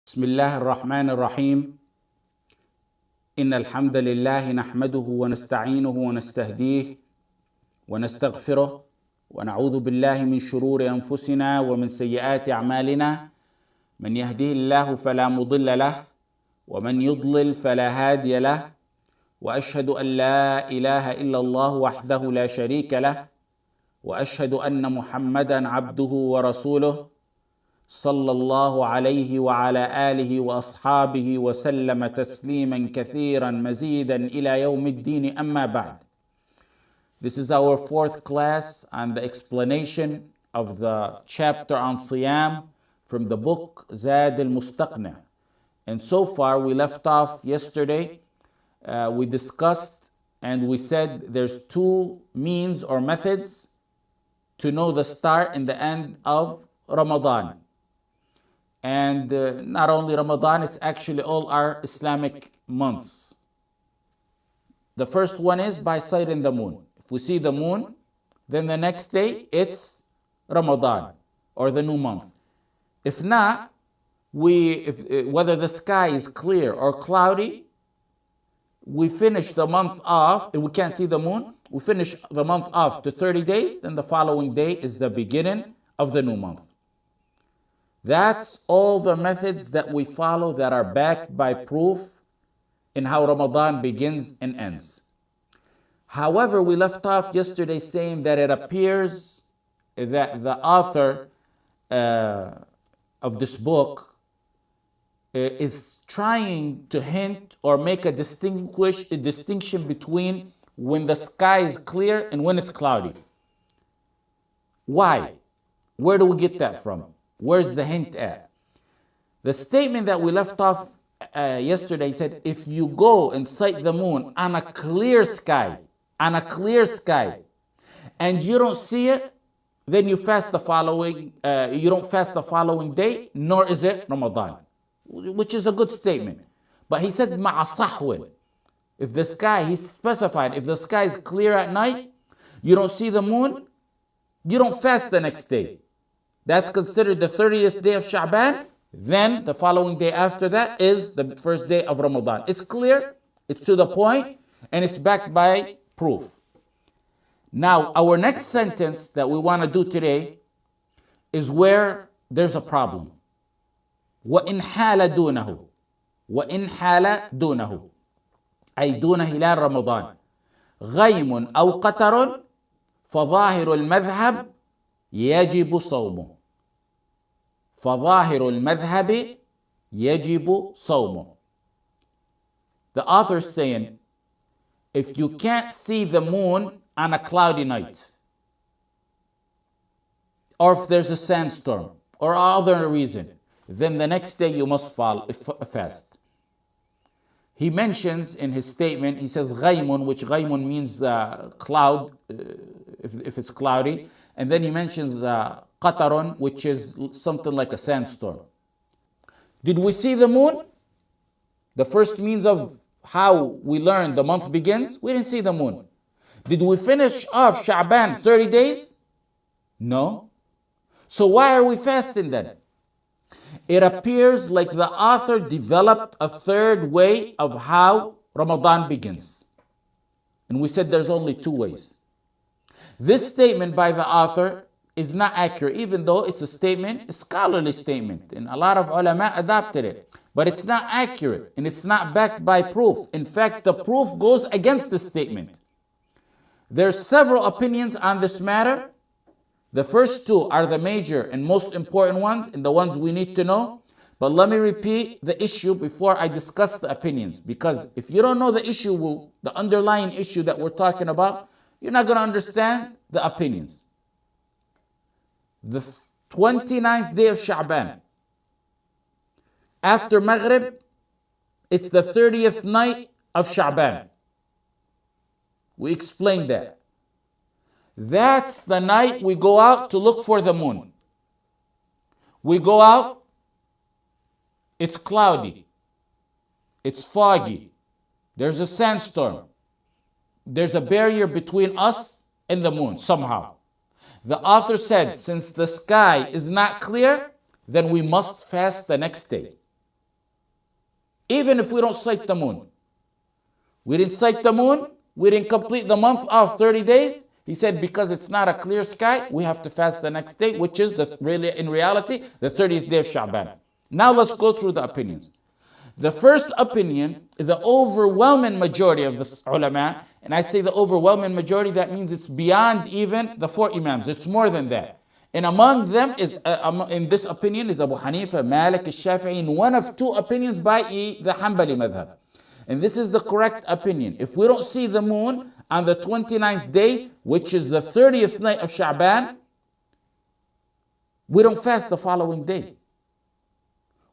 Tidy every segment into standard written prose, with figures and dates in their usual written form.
بسم الله الرحمن الرحيم. إن الحمد لله نحمده ونستعينه ونستهديه ونستغفره ونعوذ بالله من شرور أنفسنا ومن سيئات أعمالنا. من يهده الله فلا مضل له ومن يضلل فلا هادي له، وأشهد أن لا إله إلا الله وحده لا شريك له، وأشهد أن محمدا عبده ورسوله صلى الله عليه وعلى آله وأصحابه وسلم تسليما كثيرا مزيدا إلى يوم الدين. أما بعد. This is our fourth class on the explanation of the chapter on Siyam from the book Zaad al Mustaqni. And so far we left off yesterday. We discussed and we said there's two means or methods to know the start and the end of Ramadan. And not only Ramadan, it's actually all our Islamic months. The first one is by sighting the moon. If we see the moon, then the next day it's Ramadan or the new month. If not, whether the sky is clear or cloudy, we finish the month off, and we can't see the moon, we finish the month off to 30 days, then the following day is the beginning of the new month. That's all the methods that we follow that are backed by proof in how Ramadan begins and ends. However, we left off yesterday saying that it appears that the author of this book is trying to hint or make a distinction between when the sky is clear and when it's cloudy. Why? Where do we get that from? Where's the hint at? The statement that we left off yesterday said, if you go and sight the moon on a clear sky, and you don't see it, then you fast the following, you don't fast the following day, nor is it Ramadan, which is a good statement. But he said, ma'a sahwin. If the sky, he specified, if the sky is clear at night, you don't see the moon, you don't fast the next day. That's considered the 30th day of Sha'ban. Then the following day after that is the first day of Ramadan. It's clear, it's to the point, and it's backed by proof. Now, our next sentence that we want to do today is where there's a problem. وَإِنْ حَالَ دُونَهُ وَإِنْ حَالَ دُونَهُ أي دون هلال رمضان غيم أو قطر فظاهر المذهب يجب صومه. فظاهر المذهب يجب صومه. The author is saying, if you can't see the moon on a cloudy night, or if there's a sandstorm, or other reason, then the next day you must fast. He mentions in his statement, he says غيم, which غيم means cloud, if it's cloudy. And then he mentions qatarun, which is something like a sandstorm. Did we see the moon? The first means of how we learn the month begins, we didn't see the moon. Did we finish off Sha'ban 30 days? No. So why are we fasting then? It appears like the author developed a third way of how Ramadan begins. And we said there's only two ways. This statement by the author is not accurate, even though it's a statement, a scholarly statement, and a lot of ulama adopted it. But it's not accurate, and it's not backed by proof. In fact, the proof goes against the statement. There's several opinions on this matter. The first two are the major and most important ones, and the ones we need to know. But let me repeat the issue before I discuss the opinions, because if you don't know the issue, the underlying issue that we're talking about, you're not going to understand the opinions. The 29th day of Sha'ban, after Maghrib, it's the 30th night of Sha'ban. We explained that. That's the night we go out to look for the moon. We go out, it's cloudy, it's foggy, there's a sandstorm. There's a barrier between us and the moon somehow. The author said, since the sky is not clear, then we must fast the next day. even if we don't sight the moon. We didn't sight the moon, we didn't complete the month of 30 days. He said because it's not a clear sky, we have to fast the next day, which is in reality the 30th day of Sha'ban. Now let's go through the opinions. The first opinion, the overwhelming majority of the ulama, and I say the overwhelming majority, that means it's beyond even the 4 imams, it's more than that. And among them is, in this opinion, is Abu Hanifa, Malik, al-Shafi'i, and one of 2 opinions by the Hanbali madhab. And this is the correct opinion. If we don't see the moon on the 29th day, which is the 30th night of Sha'ban, we don't fast the following day.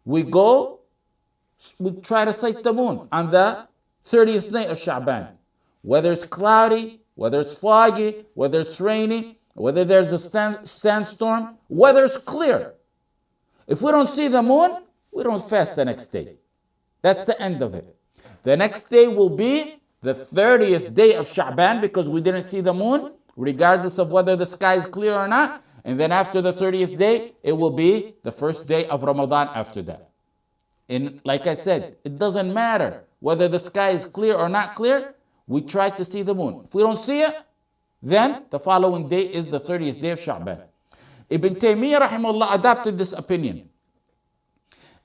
We try to sight the moon on the 30th night of Sha'ban. Whether it's cloudy, whether it's foggy, whether it's rainy, whether there's a sandstorm, whether it's clear. If we don't see the moon, we don't fast the next day. That's the end of it. The next day will be the 30th day of Sha'ban because we didn't see the moon, regardless of whether the sky is clear or not. And then after the 30th day, it will be the first day of Ramadan after that. And like I said, it doesn't matter whether the sky is clear or not clear, we try to see the moon. If we don't see it, then the following day is the 30th day of Sha'ban. Ibn Taymiyyah rahimahullah adopted this opinion.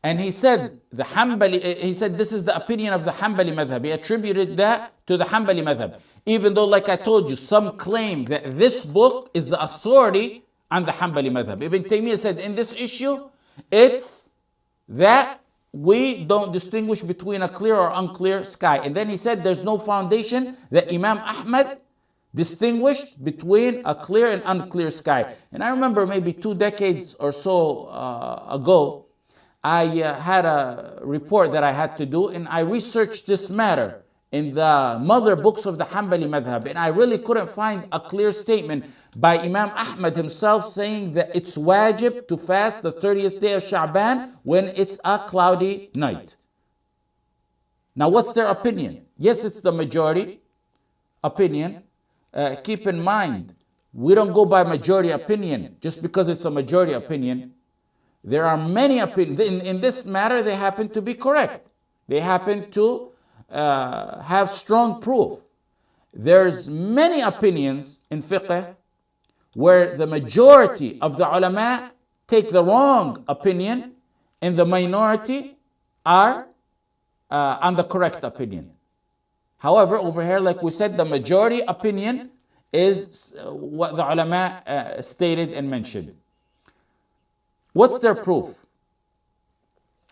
And he said, this is the opinion of the Hanbali madhab. He attributed that to the Hanbali madhab. Even though, like I told you, some claim that this book is the authority on the Hanbali madhab. Ibn Taymiyyah said, in this issue, it's that we don't distinguish between a clear or unclear sky. And then he said, there's no foundation that Imam Ahmad distinguished between a clear and unclear sky. And I remember maybe 2 decades or so ago, I had a report that I had to do, and I researched this matter in the mother books of the Hanbali madhab, and I really couldn't find a clear statement by Imam Ahmad himself saying that it's wajib to fast the 30th day of Sha'ban when it's a cloudy night. Now what's their opinion? Yes, it's the majority opinion. Keep in mind, we don't go by majority opinion just because it's a majority opinion. There are many opinions. In this matter, they happen to be correct. They happen to have strong proof. There's many opinions in fiqh where the majority of the ulama take the wrong opinion and the minority are on the correct opinion. However, over here, like we said, the majority opinion is what the ulama stated and mentioned. What's their proof?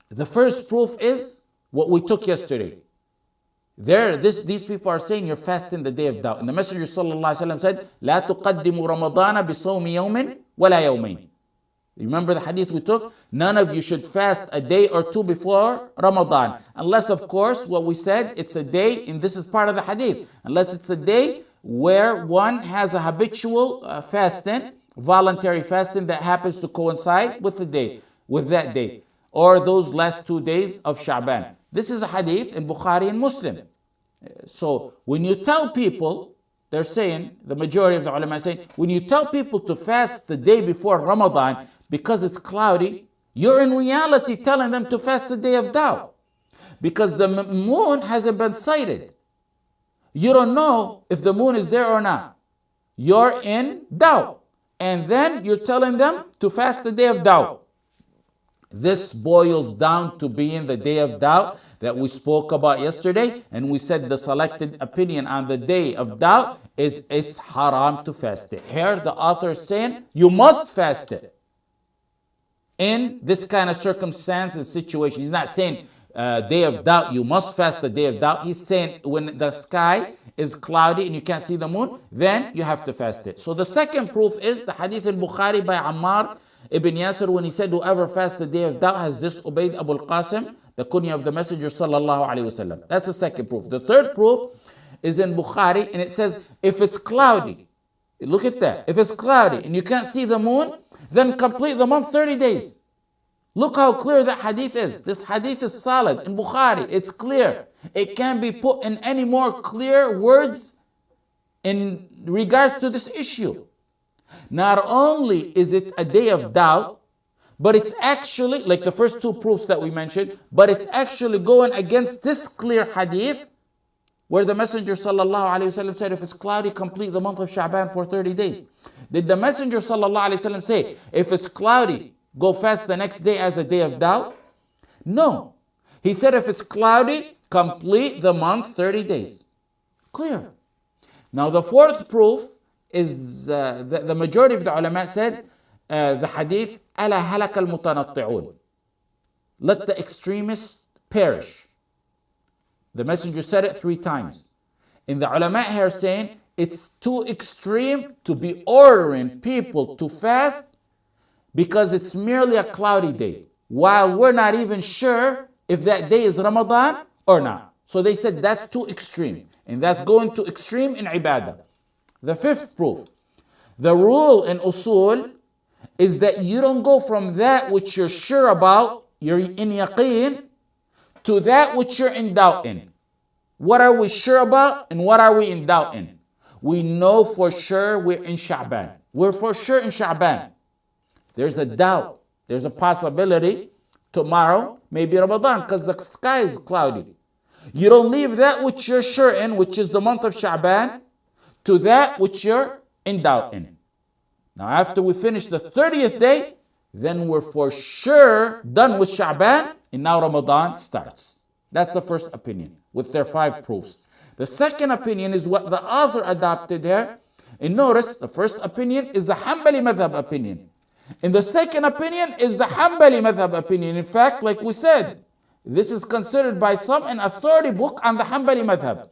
The first proof is what we took yesterday. These people are saying you're fasting the day of doubt. And the Messenger ﷺ said, لا تقدموا رمضان بصوم يوم ولا يومين. Remember the hadith we took? None of you should fast a day or 2 before Ramadan. Unless, of course, what we said, it's a day, and this is part of the hadith. Unless it's a day where one has a habitual fasting, voluntary fasting that happens to coincide with that day, or those last 2 days of Sha'ban. This is a hadith in Bukhari and Muslim. So when you tell people, they're saying, the majority of the ulama are saying, when you tell people to fast the day before Ramadan because it's cloudy, you're in reality telling them to fast the day of doubt. Because the moon hasn't been sighted. You don't know if the moon is there or not. You're in doubt. And then you're telling them to fast the day of doubt. This boils down to being the day of doubt that we spoke about yesterday. And we said the selected opinion on the day of doubt is it's haram to fast it. Here the author is saying you must fast it. In this kind of circumstance and situation. He's not saying day of doubt, you must fast the day of doubt. He's saying when the sky is cloudy and you can't see the moon, then you have to fast it. So the second proof is the hadith in Bukhari by Ammar ibn Yasir when he said, whoever fasts the day of doubt has disobeyed Abu al-Qasim, the kunya of the Messenger sallallahu alaihi wasallam. That's the second proof. The third proof is in Bukhari and it says, if it's cloudy, look at that. If it's cloudy and you can't see the moon, then complete the month 30 days. Look how clear that hadith is. This hadith is solid in Bukhari. It's clear. It can't be put in any more clear words in regards to this issue. Not only is it a day of doubt, but it's actually, like the first two proofs that we mentioned, but it's actually going against this clear hadith where the Messenger sallallahu alaihi wasallam said, if it's cloudy, complete the month of Sha'ban for 30 days. Did the Messenger sallallahu alaihi wasallam say, if it's cloudy, go fast the next day as a day of doubt? No. He said, if it's cloudy, complete the month 30 days. Clear. Now the fourth proof is, the majority of the ulama said, the hadith, أَلَا هَلَكَ الْمُتَنَطِّعُونَ. Let the extremists perish. The Messenger said it 3 times. And the ulama here saying, it's too extreme to be ordering people to fast because it's merely a cloudy day, while we're not even sure if that day is Ramadan or not. So they said that's too extreme, and that's going too extreme in ibadah. The fifth proof, the rule in usul is that you don't go from that which you're sure about, you're in yaqeen, to that which you're in doubt in. What are we sure about and what are we in doubt in? We know for sure we're in Sha'ban. We're for sure in Sha'ban. There's a doubt. There's a possibility tomorrow may be Ramadan because the sky is cloudy. You don't leave that which you're sure in, which is the month of Sha'ban, to that which you're in doubt in. Now after we finish the 30th day, then we're for sure done with Sha'ban, and now Ramadan starts. That's the first opinion, with their 5 proofs. The second opinion is what the author adopted here. And notice, the first opinion is the Hanbali madhab opinion. And the second opinion is the Hanbali madhab opinion. In fact, like we said, this is considered by some an authority book on the Hanbali madhab.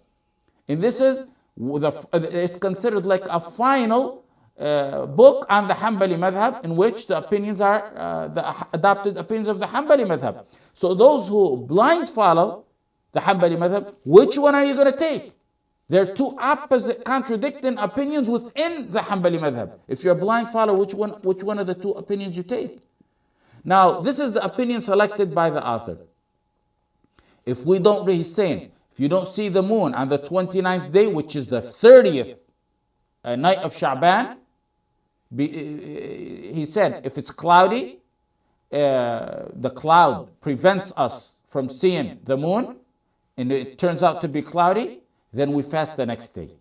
And this is, it's considered like a final book on the Hanbali madhab, in which the opinions are the adopted opinions of the Hanbali madhab. So those who blind follow the Hanbali madhab, which one are you going to take? There are 2 opposite contradicting opinions within the Hanbali madhab. If you're a blind follower, which one of the 2 opinions you take? Now, this is the opinion selected by the author. If we don't, he's saying, if you don't see the moon on the 29th day, which is the 30th night of Sha'ban, he said, if it's cloudy, the cloud prevents us from seeing the moon, and it turns out to be cloudy, then we fast the next day.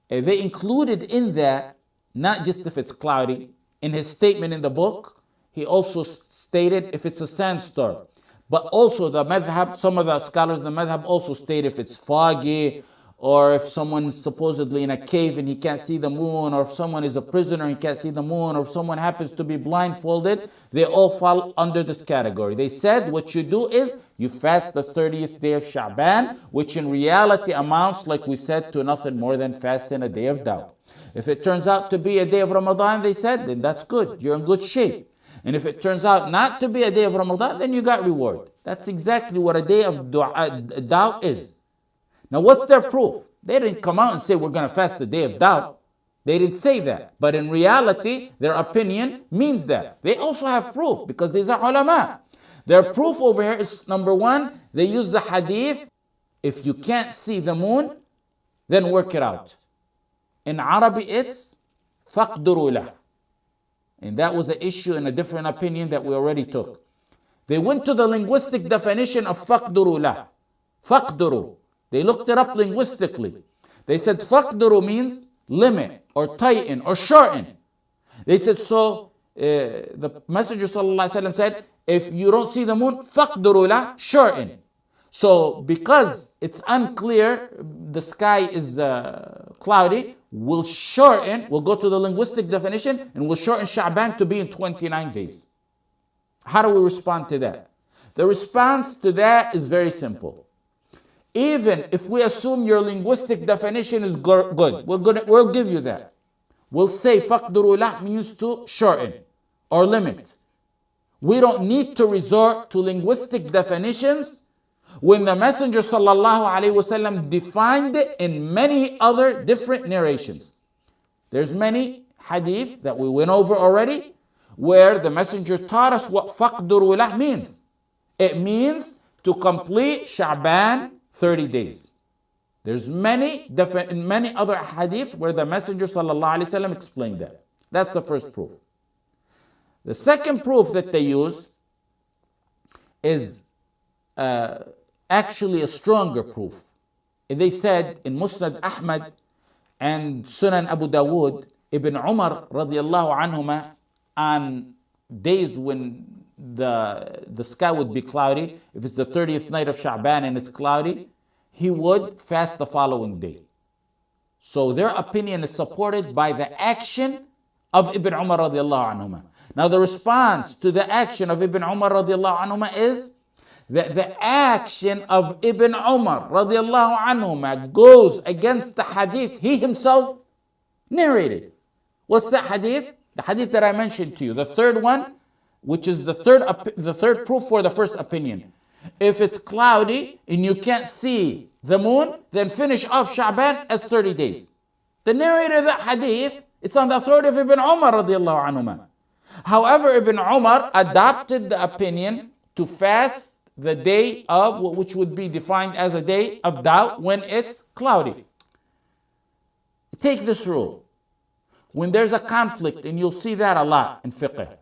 They included in that, not just if it's cloudy. In his statement in the book, he also stated if it's a sandstorm. But also the madhab, some of the scholars in the madhab also state if it's foggy, or if someone's supposedly in a cave and he can't see the moon, or if someone is a prisoner and he can't see the moon, or if someone happens to be blindfolded, they all fall under this category. They said what you do is you fast the 30th day of Sha'ban, which in reality amounts, like we said, to nothing more than fasting a day of doubt. If it turns out to be a day of Ramadan, they said, then that's good, you're in good shape. And if it turns out not to be a day of Ramadan, then you got reward. That's exactly what a day of doubt is. Now what's their proof? They didn't come out and say we're going to fast the day of doubt. They didn't say that. But in reality, their opinion means that. They also have proof because these are ulama. Their proof over here is, number 1, they use the hadith, if you can't see the moon, then work it out. In Arabic it's فَقْدُرُوا لَهُ. And that was an issue in a different opinion that we already took. They went to the linguistic definition of فَقْدُرُوا لَهُ. فَقْدُرُوا. They looked it up linguistically. They said فَقْدُرُوا means limit or tighten or shorten. They said so. The Messenger ﷺ said, if you don't see the moon, فَقْدُرُوا لَهُ, shorten. So because it's unclear, the sky is cloudy, we'll shorten, we'll go to the linguistic definition and we'll shorten Sha'ban to be in 29 days. How do we respond to that? The response to that is very simple. Even if we assume your linguistic definition is good, we'll give you that. We'll say فَقْدُرُوا لَهُ means to shorten or limit. We don't need to resort to linguistic definitions when the Messenger ﷺ defined it in many other different narrations. There's many hadith that we went over already where the Messenger taught us what فَقْدُرُوا لَهُ means. It means to complete Sha'ban 30 days. There's many other hadith where the Messenger ﷺ explained that. That's the first proof. The second proof that they used is actually a stronger proof. They said in Musnad Ahmad and Sunan Abu Dawood, Ibn Umar radiallahu anhuma, on days when the sky would be cloudy, if it's the 30th night of Sha'ban and it's cloudy, he would fast the following day. So their opinion is supported by the action of Ibn Umar radiallahu anhuma. Now the response to the action of Ibn Umar radiallahu anhuma is that the action of Ibn Umar radiallahu anhuma goes against the hadith he himself narrated. What's that hadith? The hadith that I mentioned to you, the third one, which is the third proof for the first opinion. If it's cloudy and you can't see the moon, then finish off Sha'ban as 30 days. The narrator of that hadith, it's on the authority of Ibn Umar radiallahu anhuma. However, Ibn Umar adopted the opinion to fast the day of, which would be defined as a day of doubt, when it's cloudy. Take this rule. When there's a conflict, and you'll see that a lot in fiqh,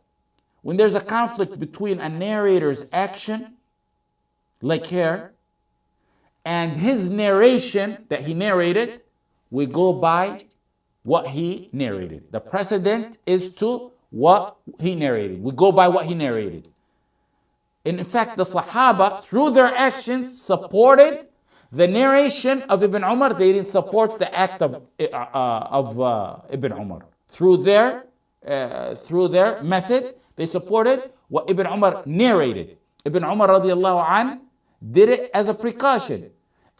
when there's a conflict between a narrator's action, like here, and his narration that he narrated, we go by what he narrated. The precedent is to what he narrated. We go by what he narrated. In fact, the Sahaba, through their actions, supported the narration of Ibn Umar. They didn't support the act of Ibn Umar. Through their method, they supported what Ibn Umar narrated. Ibn Umar radiallahu anh did it as a precaution.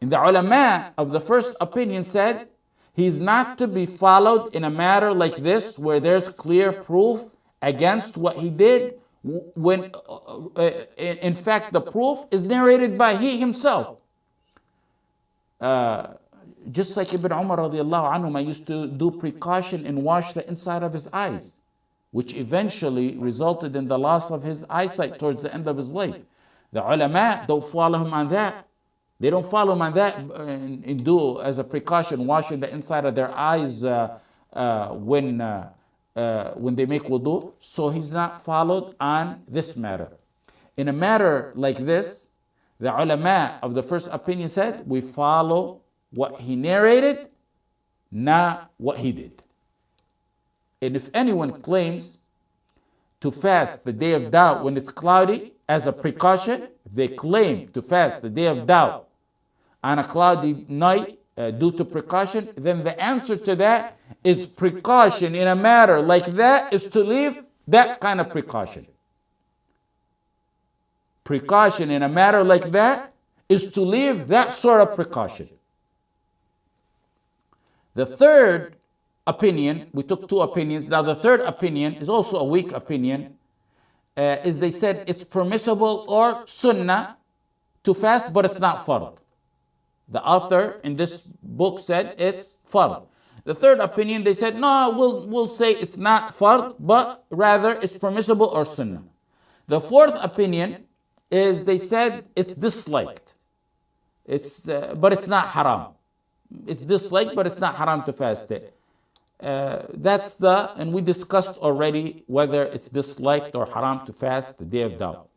And the ulama of the first opinion said, he's not to be followed in a matter like this, where there's clear proof against what he did, when in fact the proof is narrated by he himself. Just like Ibn Umar radiallahu anhu used to do precaution and wash the inside of his eyes, which eventually resulted in the loss of his eyesight towards the end of his life. The ulama don't follow him on that. They don't follow him on that and do as a precaution washing the inside of their eyes when they make wudu. So he's not followed on this matter. In a matter like this, the ulama of the first opinion said, we follow what he narrated, not what he did. And if anyone claims to fast the day of doubt when it's cloudy as a precaution, they claim to fast the day of doubt on a cloudy night due to precaution, then the answer to that is precaution in a matter like that is to leave that kind of precaution. Precaution in a matter like that is to leave that sort of precaution. The third opinion, we took two opinions. Now the third opinion is also a weak opinion, is they said it's permissible or sunnah to fast, but it's not fard. The author in this book said it's fard. The third opinion, they said, no, we'll say it's not fard, but rather it's permissible or sunnah. The fourth opinion is they said it's disliked. But it's not haram. It's disliked, but it's not haram to fast it. And we discussed already whether it's disliked or haram to fast the day of doubt.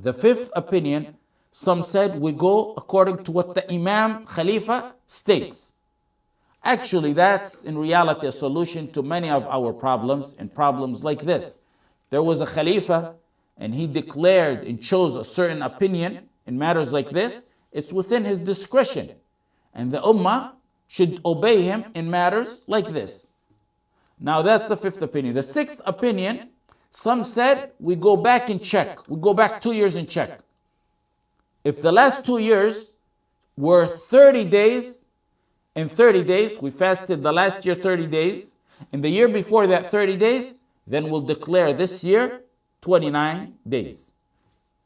The fifth opinion, some said we go according to what the Imam Khalifa states. Actually, that's in reality a solution to many of our problems, and problems like this. There was a Khalifa and he declared and chose a certain opinion in matters like this. It's within his discretion, and the Ummah should obey him in matters like this. Now that's the fifth opinion. The sixth opinion, some said we go back and check. We go back 2 years and check. If the last 2 years were 30 days, in 30 days, we fasted the last year 30 days, and the year before that 30 days, then we'll declare this year 29 days.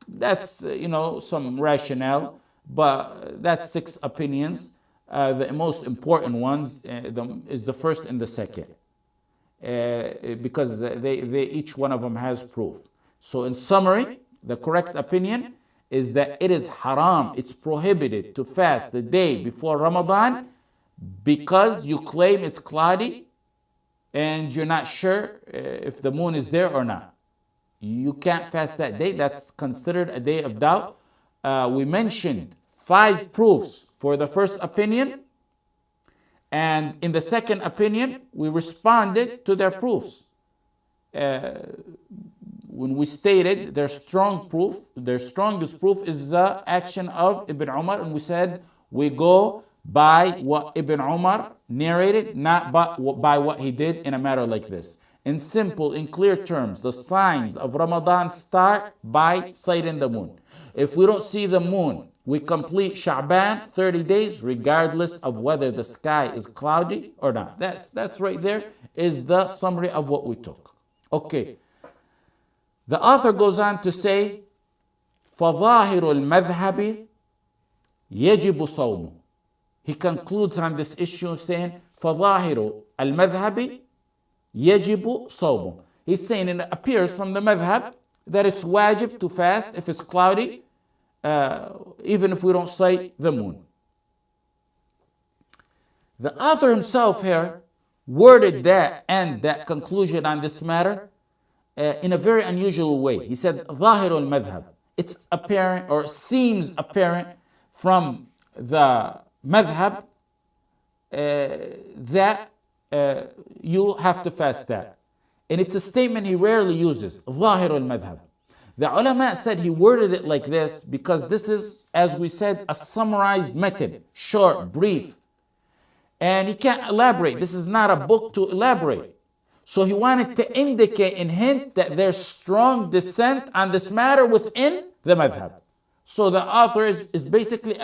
That's, some rationale, but that's 6 opinions. The most important ones is the first and the second, because they each one of them has proof. So in summary, the correct opinion is that it is haram, it's prohibited to fast the day before Ramadan because you claim it's cloudy and you're not sure if the moon is there or not. You can't fast that day. That's considered a day of doubt. We mentioned 5 proofs for the first opinion, and in the second opinion, we responded to their proofs. When we stated their strong proof, their strongest proof is the action of Ibn Umar, and we said we go by what Ibn Umar narrated, not by what he did in a matter like this. In simple, in clear terms, the signs of Ramadan start by sighting the moon. If we don't see the moon, we complete Sha'ban, 30 days, regardless of whether the sky is cloudy or not. That's right there is the summary of what we took. Okay. The author goes on to say, فَظَاهِرُ الْمَذْهَبِ يَجِبُ صَوْمُ. He concludes on this issue saying, فَظَاهِرُ الْمَذْهَبِ يَجِبُ صَوْمُ. He's saying it appears from the madhab that it's wajib to fast if it's cloudy, even if we don't sight the moon. The author himself here worded that and that conclusion on this matter in a very unusual way. He said, ظاهر المذهب. It's apparent or seems apparent from the madhab that you have to fast that. And it's a statement he rarely uses, ظاهر المذهب. The ulama said he worded it like this because this is, as we said, a summarized method, short, brief. And he can't elaborate. This is not a book to elaborate. So he wanted to indicate and hint that there's strong dissent on this matter within the madhab. So the author is basically,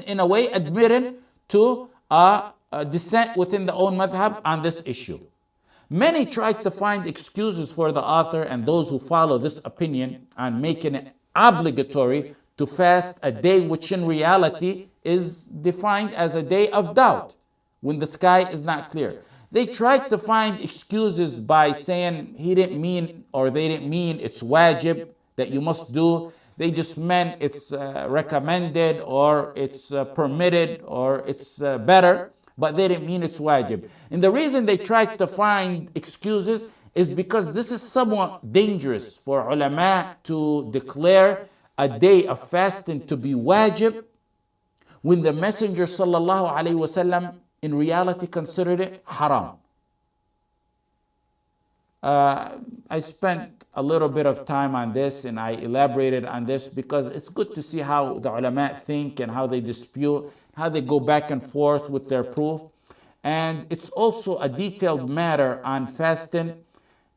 in a way, admitting to a dissent within the own madhab on this issue. Many tried to find excuses for the author and those who follow this opinion on making it obligatory to fast a day which in reality is defined as a day of doubt, when the sky is not clear. They tried to find excuses by saying he didn't mean, or they didn't mean it's wajib, that you must do. They just meant it's recommended, or it's permitted, or it's better, but they didn't mean it's wajib. And the reason they tried to find excuses is because this is somewhat dangerous for ulama to declare a day of fasting to be wajib when the Messenger sallallahu alaihi wasallam in reality considered it haram. I spent a little bit of time on this and I elaborated on this because it's good to see how the ulama think and how they dispute, how they go back and forth with their proof. And it's also a detailed matter on fasting,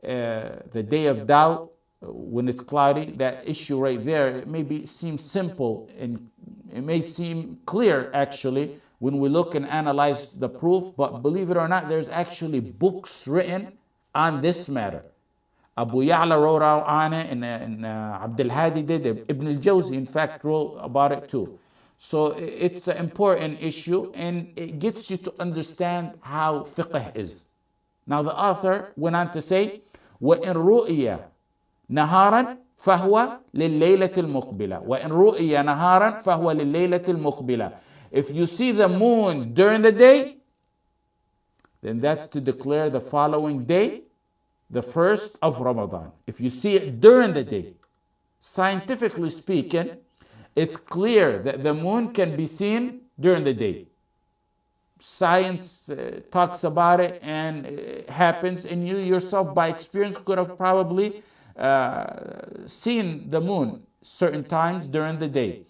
the day of doubt, when it's cloudy. That issue right there, it may seem simple and it may seem clear actually when we look and analyze the proof, but believe it or not, there's actually books written on this matter. Abu Ya'la wrote on it, and Abdul Hadi did. Ibn al-Jawzi, in fact, wrote about it too. So it's an important issue, and it gets you to understand how fiqh is. Now the author went on to say, وَإِن رُؤِيَ نَهَارًا فَهُوَ لِلَّيْلَةِ الْمُقْبِلَةِ وَإِن رُؤِيَ نَهَارًا فَهُوَ لِلَّيْلَةِ الْمُقْبِلَةِ. If you see the moon during the day, then that's to declare the following day, the first of Ramadan. If you see it during the day, scientifically speaking, it's clear that the moon can be seen during the day. Science talks about it, and it happens, and you yourself by experience could have probably seen the moon certain times during the day.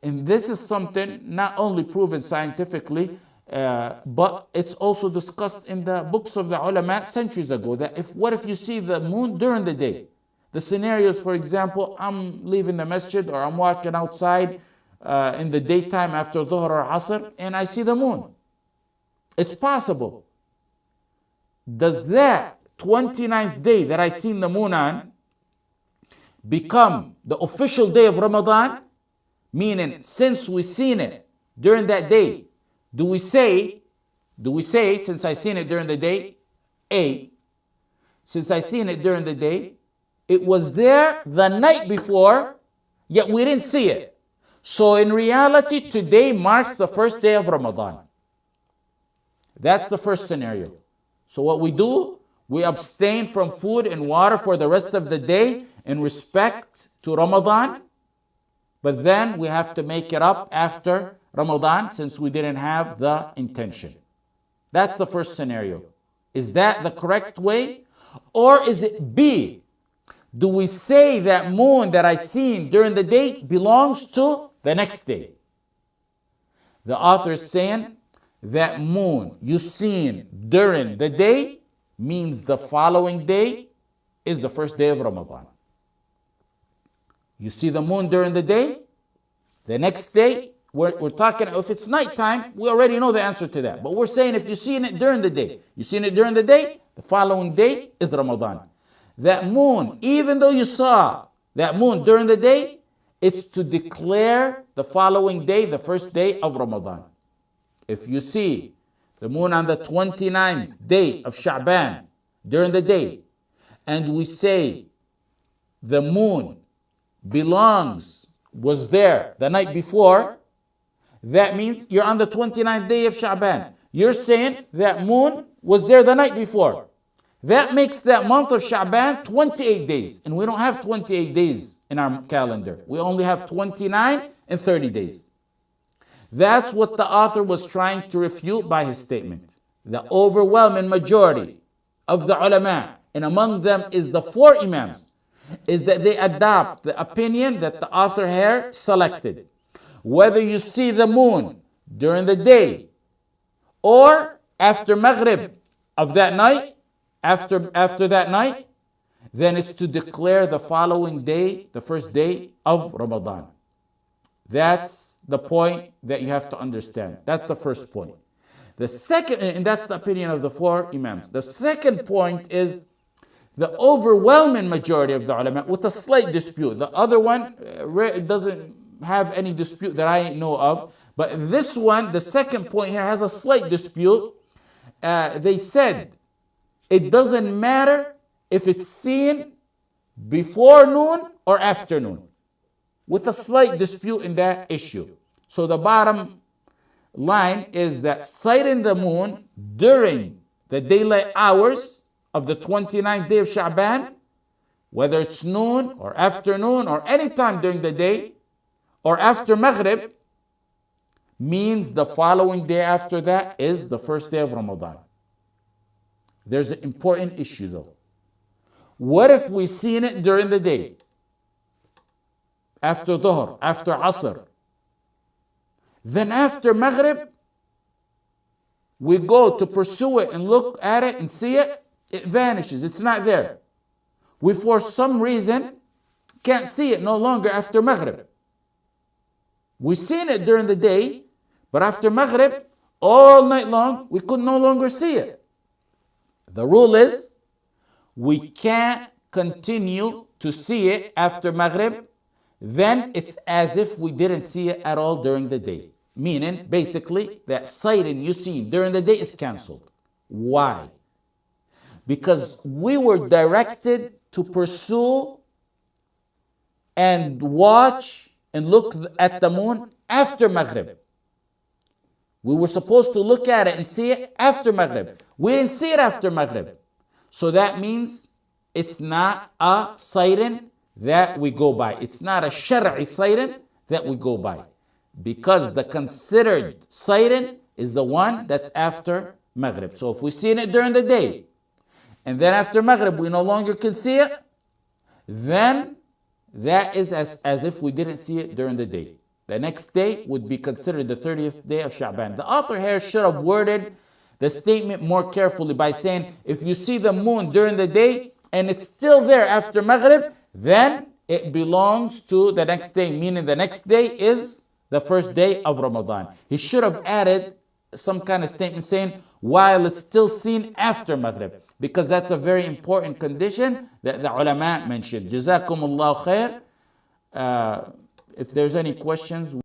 And this is something not only proven scientifically, but it's also discussed in the books of the ulama centuries ago, that what if you see the moon during the day? The scenarios, for example, I'm leaving the masjid or I'm walking outside in the daytime after Dhuhr or Asr and I see the moon. It's possible. Does that 29th day that I seen the moon on become the official day of Ramadan? Meaning, since we seen it during that day, do we say, since I seen it during the day, since I seen it during the day, it was there the night before, yet we didn't see it. So in reality, today marks the first day of Ramadan. That's the first scenario. So what we do, we abstain from food and water for the rest of the day in respect to Ramadan. But then we have to make it up after Ramadan since we didn't have the intention. That's the first scenario. Is that the correct way? Or is it B? Do we say that moon that I seen during the day belongs to the next day? The author is saying that moon you seen during the day means the following day is the first day of Ramadan. You see the moon during the day, the next day, we're talking, if it's nighttime, we already know the answer to that. But we're saying if you're seeing it during the day, you've seen it during the day, the following day is Ramadan. That moon, even though you saw that moon during the day, it's to declare the following day, the first day of Ramadan. If you see the moon on the 29th day of Sha'ban during the day, and we say the moon was there the night before, that means you're on the 29th day of Sha'ban. You're saying that moon was there the night before. That makes that month of Sha'ban 28 days. And we don't have 28 days in our calendar. We only have 29 and 30 days. That's what the author was trying to refute by his statement. The overwhelming majority of the ulama, and among them is the 4 imams, is that they adopt the opinion that the author here selected. Whether you see the moon during the day or after Maghrib of that night, after that night, then it's to declare the following day, the first day of Ramadan. That's the point that you have to understand. That's the first point. The second, and that's the opinion of the 4 imams. The second point is the overwhelming majority of the ulama with a slight dispute. The other one doesn't have any dispute that I know of. But this one, the second point here, has a slight dispute. They said it doesn't matter if it's seen before noon or after noon, with a slight dispute in that issue. So the bottom line is that sighting the moon during the daylight hours of the 29th day of Sha'ban, whether it's noon or afternoon or any time during the day or after Maghrib, means the following day after that is the first day of Ramadan. There's an important issue though. What if we seen it during the day? After Dhuhr, after Asr. Then after Maghrib, we go to pursue it and look at it and see it, it vanishes, it's not there. We for some reason can't see it no longer after Maghrib. We seen it during the day, but after Maghrib, all night long, we could no longer see it. The rule is, we can't continue to see it after Maghrib, then it's as if we didn't see it at all during the day. Meaning, basically, that sighting you seen during the day is cancelled. Why? Because we were directed to pursue and watch and look at the moon after Maghrib. We were supposed to look at it and see it after Maghrib. We didn't see it after Maghrib. So that means it's not a sighting that we go by. It's not a shar'i sighting that we go by. Because the considered sighting is the one that's after Maghrib. So if we see it during the day, and then after Maghrib we no longer can see it, then that is as if we didn't see it during the day. The next day would be considered the 30th day of Sha'ban. The author here should have worded the statement more carefully by saying, if you see the moon during the day and it's still there after Maghrib, then it belongs to the next day, meaning the next day is the first day of Ramadan. He should have added some kind of statement saying, while it's still seen after Maghrib, because that's a very important condition that the ulama mentioned. Jazakumullahu khair. If there's any questions.